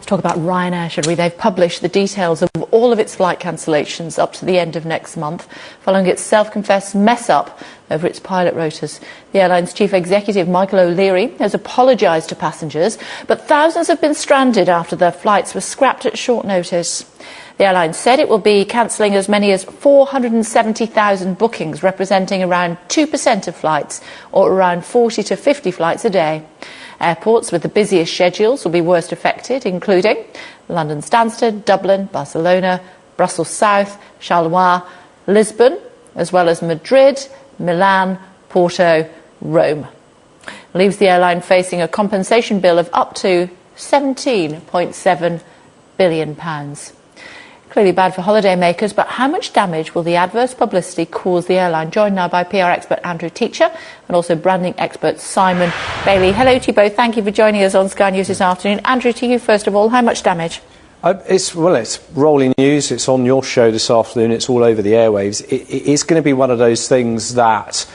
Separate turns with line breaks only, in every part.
Let's talk about Ryanair, should we? They've published the details of all of its flight cancellations up to the end of next month, following its self-confessed mess-up over its pilot rotas. The airline's chief executive, Michael O'Leary, has apologised to passengers, but thousands have been stranded after their flights were scrapped at short notice. The airline said it will be cancelling as many as 470,000 bookings, representing around 2% of flights, or around 40 to 50 flights a day. Airports with the busiest schedules will be worst affected, including London Stansted, Dublin, Barcelona, Brussels South, Charleroi, Lisbon, as well as Madrid, Milan, Porto, Rome. Leaves the airline facing a compensation bill of up to £17.7 billion. Clearly bad for holidaymakers, but how much damage will the adverse publicity cause the airline? Joined now by PR expert Andrew Teacher and also branding expert Simon Bailey. Hello to you both. Thank you for joining us on Sky News this afternoon. Andrew, to you first of all, how much damage?
It's rolling news. It's on your show this afternoon. It's all over the airwaves. It's going to be one of those things that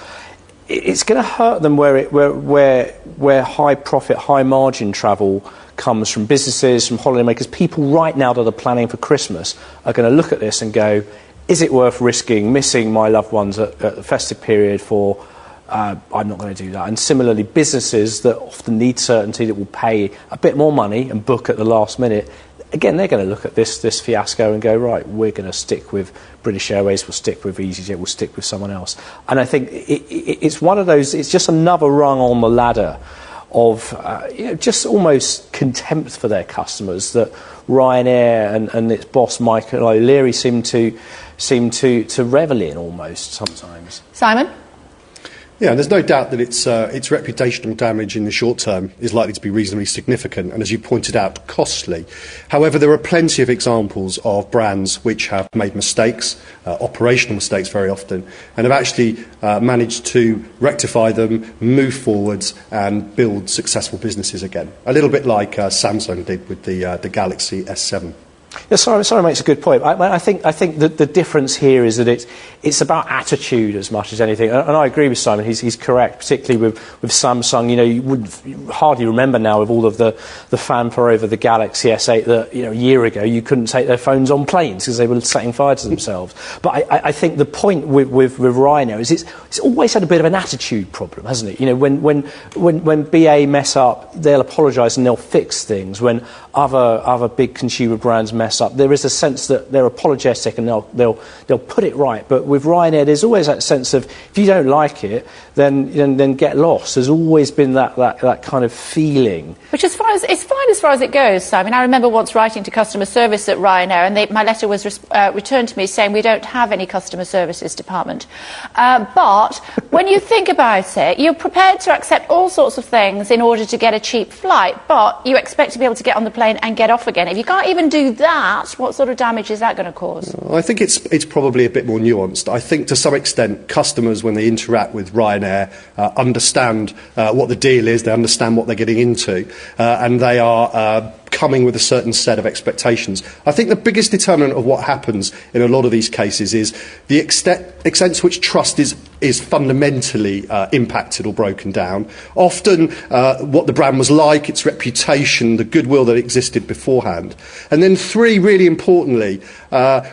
it's going to hurt them where high profit, high margin travel comes from businesses, from holidaymakers. People right now that are planning for Christmas are going to look at this and go, is it worth risking missing my loved ones at the festive period for, I'm not going to do that. And similarly, businesses that often need certainty, that will pay a bit more money and book at the last minute, again, they're going to look at this fiasco and go, right, we're going to stick with British Airways, we'll stick with EasyJet, we'll stick with someone else. And I think it's one of those, it's just another rung on the ladder of just almost contempt for their customers that Ryanair and its boss Michael O'Leary seem to revel in almost sometimes.
Simon?
Yeah, and there's no doubt that its reputational damage in the short term is likely to be reasonably significant and, as you pointed out, costly. However, there are plenty of examples of brands which have made mistakes, operational mistakes very often, and have actually managed to rectify them, move forwards and build successful businesses again. A little bit like Samsung did with the Galaxy S7.
Yeah, sorry, mate, it's a good point. I think that the difference here is that it's about attitude as much as anything. And I agree with Simon. He's correct, particularly with Samsung. You would hardly remember now with all of the fanfare over the Galaxy S8 that a year ago you couldn't take their phones on planes because they were setting fire to themselves. But I think the point with Ryanair is it's always had a bit of an attitude problem, hasn't it? When BA mess up, they'll apologise and they'll fix things. When other big consumer brands mess up, there is a sense that they're apologetic and they'll put it right. But with Ryanair, there's always that sense of, if you don't like it, then get lost. There's always been that kind of feeling.
Which it's fine as far as it goes, Simon. I remember once writing to customer service at Ryanair, and my letter was returned to me saying we don't have any customer services department. But when you think about it, you're prepared to accept all sorts of things in order to get a cheap flight, but you expect to be able to get on the plane and get off again. If you can't even do that, what sort of damage is that going to cause?
I think it's probably a bit more nuanced. I think to some extent customers, when they interact with Ryanair, understand what the deal is, they understand what they're getting into, and they are coming with a certain set of expectations. I think the biggest determinant of what happens in a lot of these cases is the extent to which trust is fundamentally impacted or broken down. Often what the brand was like, its reputation, the goodwill that existed beforehand. And then three, really importantly,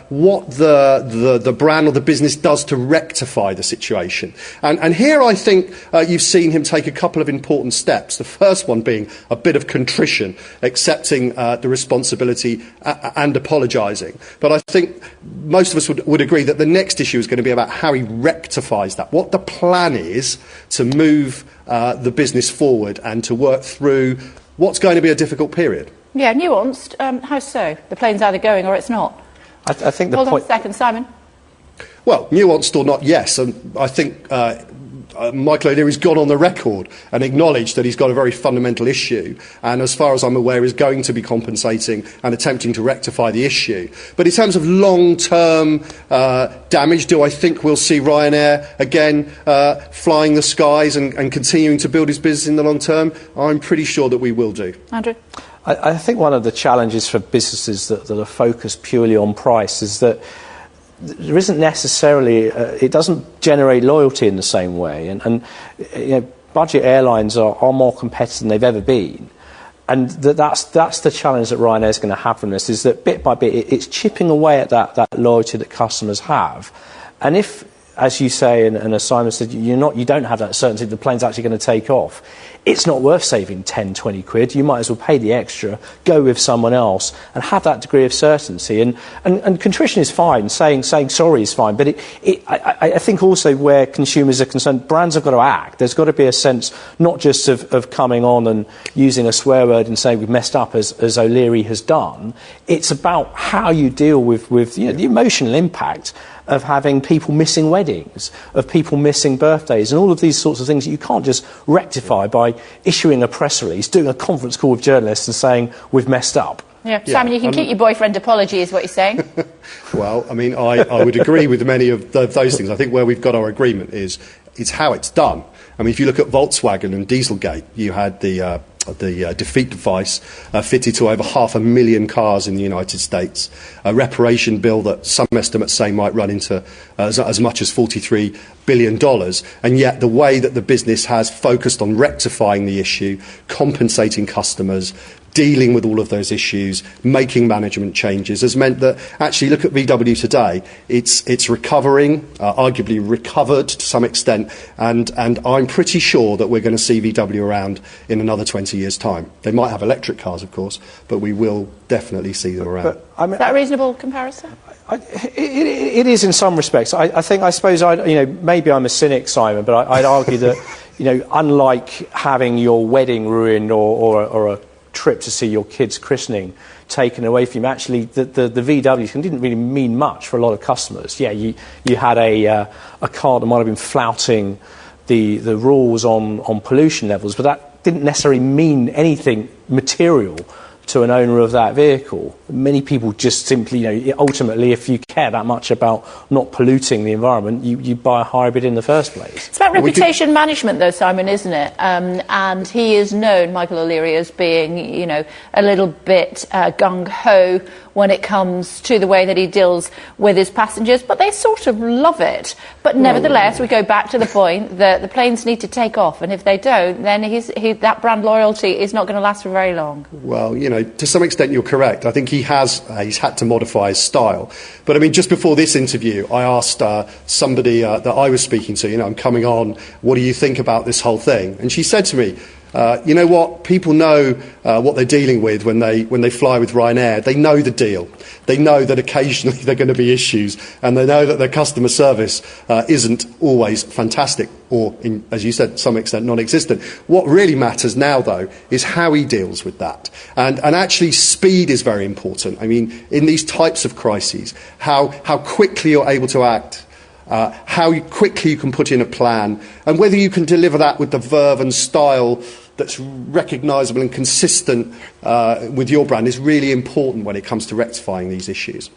what the brand or the business does to rectify the situation. And here I think you've seen him take a couple of important steps. The first one being a bit of contrition, accepting the responsibility and apologising. But I think most of us would agree that the next issue is going to be about how he rectifies that, what the plan is to move the business forward and to work through what's going to be a difficult period.
Yeah, nuanced. How so? The plane's either going or it's not.
I think the
Hold
point...
on a second, Simon.
Well, nuanced or not, yes. And I think Michael O'Leary's gone on the record and acknowledged that he's got a very fundamental issue, and as far as I'm aware is going to be compensating and attempting to rectify the issue. But in terms of long-term damage, do I think we'll see Ryanair again flying the skies and continuing to build his business in the long term? I'm pretty sure that we will do.
Andrew?
I think one of the challenges for businesses that are focused purely on price is that there isn't necessarily, it doesn't generate loyalty in the same way. And budget airlines are more competitive than they've ever been. that's the challenge that Ryanair is going to have from this, is that bit by bit it's chipping away at that loyalty that customers have. And if, as you say, and as Simon said, you don't have that certainty the plane's actually going to take off, it's not worth saving 10, 20 quid. You might as well pay the extra, go with someone else, and have that degree of certainty. And contrition is fine, saying sorry is fine, but I think also where consumers are concerned, brands have got to act. There's got to be a sense not just of coming on and using a swear word and saying we've messed up, as O'Leary has done. It's about how you deal with the emotional impact of having people missing weddings, of people missing birthdays, and all of these sorts of things that you can't just rectify by issuing a press release, doing a conference call with journalists and saying, we've messed up.
Yeah. Simon, you can keep your boyfriend apology, is what you're saying.
Well, I mean, I would agree with many of those things. I think where we've got our agreement is how it's done. I mean, if you look at Volkswagen and Dieselgate, you had the defeat device fitted to over 500,000 cars in the United States, a reparation bill that some estimates say might run into as much as $43 billion, and yet the way that the business has focused on rectifying the issue, compensating customers, dealing with all of those issues, making management changes, has meant that actually, look at VW today, it's recovering, arguably recovered to some extent, and I'm pretty sure that we're going to see VW around in another 20 years' time. They might have electric cars, of course, but we will definitely see them around.
Is that a reasonable comparison?
It is in some respects. I suppose maybe I'm a cynic, Simon, but I'd argue that unlike having your wedding ruined or a trip to see your kid's christening taken away from you, actually the VWs didn't really mean much for a lot of customers. Yeah, you had a car that might have been flouting the rules on pollution levels, but that didn't necessarily mean anything material to an owner of that vehicle. Many people just simply, ultimately, if you care that much about not polluting the environment, you buy a hybrid in the first place.
It's about reputation management, though, Simon, isn't it? And he is known, Michael O'Leary, as being, a little bit gung-ho when it comes to the way that he deals with his passengers, but they sort of love it. But nevertheless, we go back to the point that the planes need to take off, and if they don't, then that brand loyalty is not going to last for very long.
Well, to some extent you're correct. I think he's had to modify his style. But I mean, just before this interview, I asked somebody that I was speaking to, I'm coming on, what do you think about this whole thing? And she said to me, you know what? People know what they're dealing with when they fly with Ryanair. They know the deal. They know that occasionally there are going to be issues, and they know that their customer service isn't always fantastic, or, as you said, to some extent non-existent. What really matters now, though, is how he deals with that. And actually, speed is very important. I mean, in these types of crises, how quickly you're able to act, how quickly you can put in a plan, and whether you can deliver that with the verve and style that's recognisable and consistent with your brand is really important when it comes to rectifying these issues.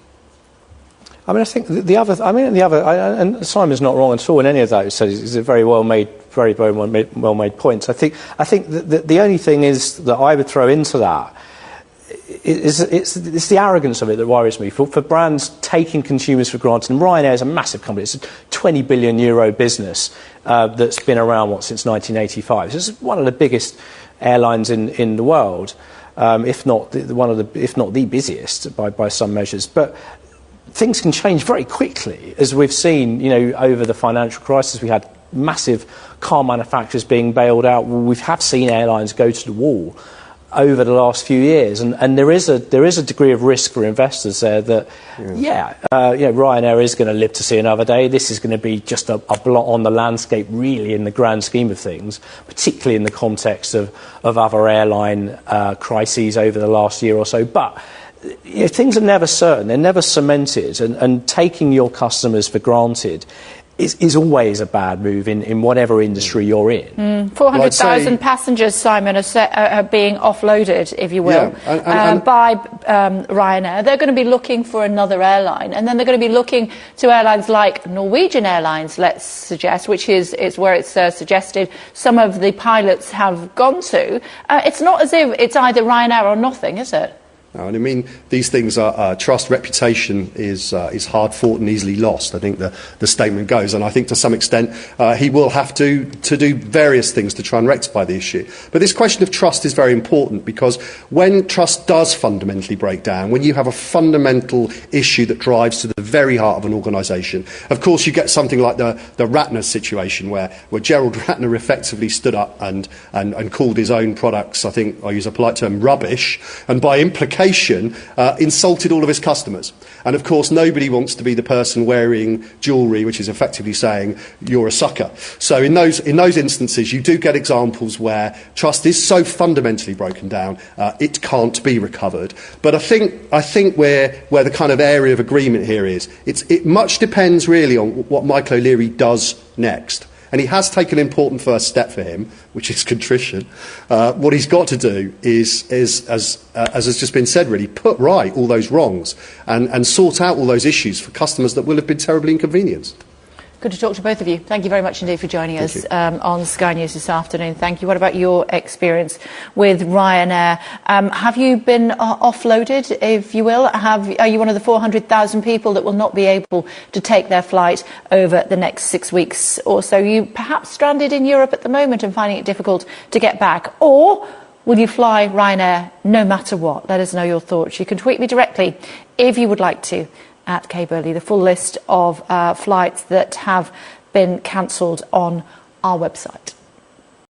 I mean, I think and Simon's not wrong at all in any of that. He said it's a very well made point. I think that the only thing is that I would throw into that it's the arrogance of it that worries me. For brands taking consumers for granted, and Ryanair is a massive company. It's a €20 billion business that's been around since 1985. It's one of the biggest airlines in the world, if not the busiest by some measures. But things can change very quickly, as we've seen. Over the financial crisis, we had massive car manufacturers being bailed out. We have seen airlines go to the wall over the last few years, and there is a degree of risk for investors there that Ryanair is going to live to see another day. This is going to be just a blot on the landscape, really, in the grand scheme of things, particularly in the context of other airline crises over the last year or so. But things are never certain, they're never cemented, and taking your customers for granted is always a bad move in whatever industry you're in.
400,000 passengers, Simon, are being offloaded, if you will, by Ryanair. They're going to be looking for another airline, and then they're going to be looking to airlines like Norwegian Airlines, let's suggest, which is where it's suggested some of the pilots have gone to. It's not as if it's either Ryanair or nothing, is it?
And I mean, these things are trust, reputation is hard fought and easily lost. I think the statement goes, and I think to some extent he will have to do various things to try and rectify the issue. But this question of trust is very important, because when trust does fundamentally break down, when you have a fundamental issue that drives to the very heart of an organisation, of course you get something like the Ratner situation, where Gerald Ratner effectively stood up and called his own products, I think I use a polite term, rubbish, and by implication insulted all of his customers. And of course nobody wants to be the person wearing jewellery which is effectively saying you're a sucker. So in those instances you do get examples where trust is so fundamentally broken down it can't be recovered. But I think where the kind of area of agreement here is, it much depends really on what Michael O'Leary does next. And he has taken an important first step for him, which is contrition. What he's got to do is as has just been said, really, put right all those wrongs and sort out all those issues for customers that will have been terribly inconvenienced.
Good to talk to both of you. Thank you very much indeed for joining us on Sky News this afternoon. Thank you. What about your experience with Ryanair? Have you been offloaded, if you will? Are you one of the 400,000 people that will not be able to take their flight over the next 6 weeks or so? You perhaps stranded in Europe at the moment and finding it difficult to get back? Or will you fly Ryanair no matter what? Let us know your thoughts. You can tweet me directly if you would like to, at Kay Burley. The full list of flights that have been cancelled on our website.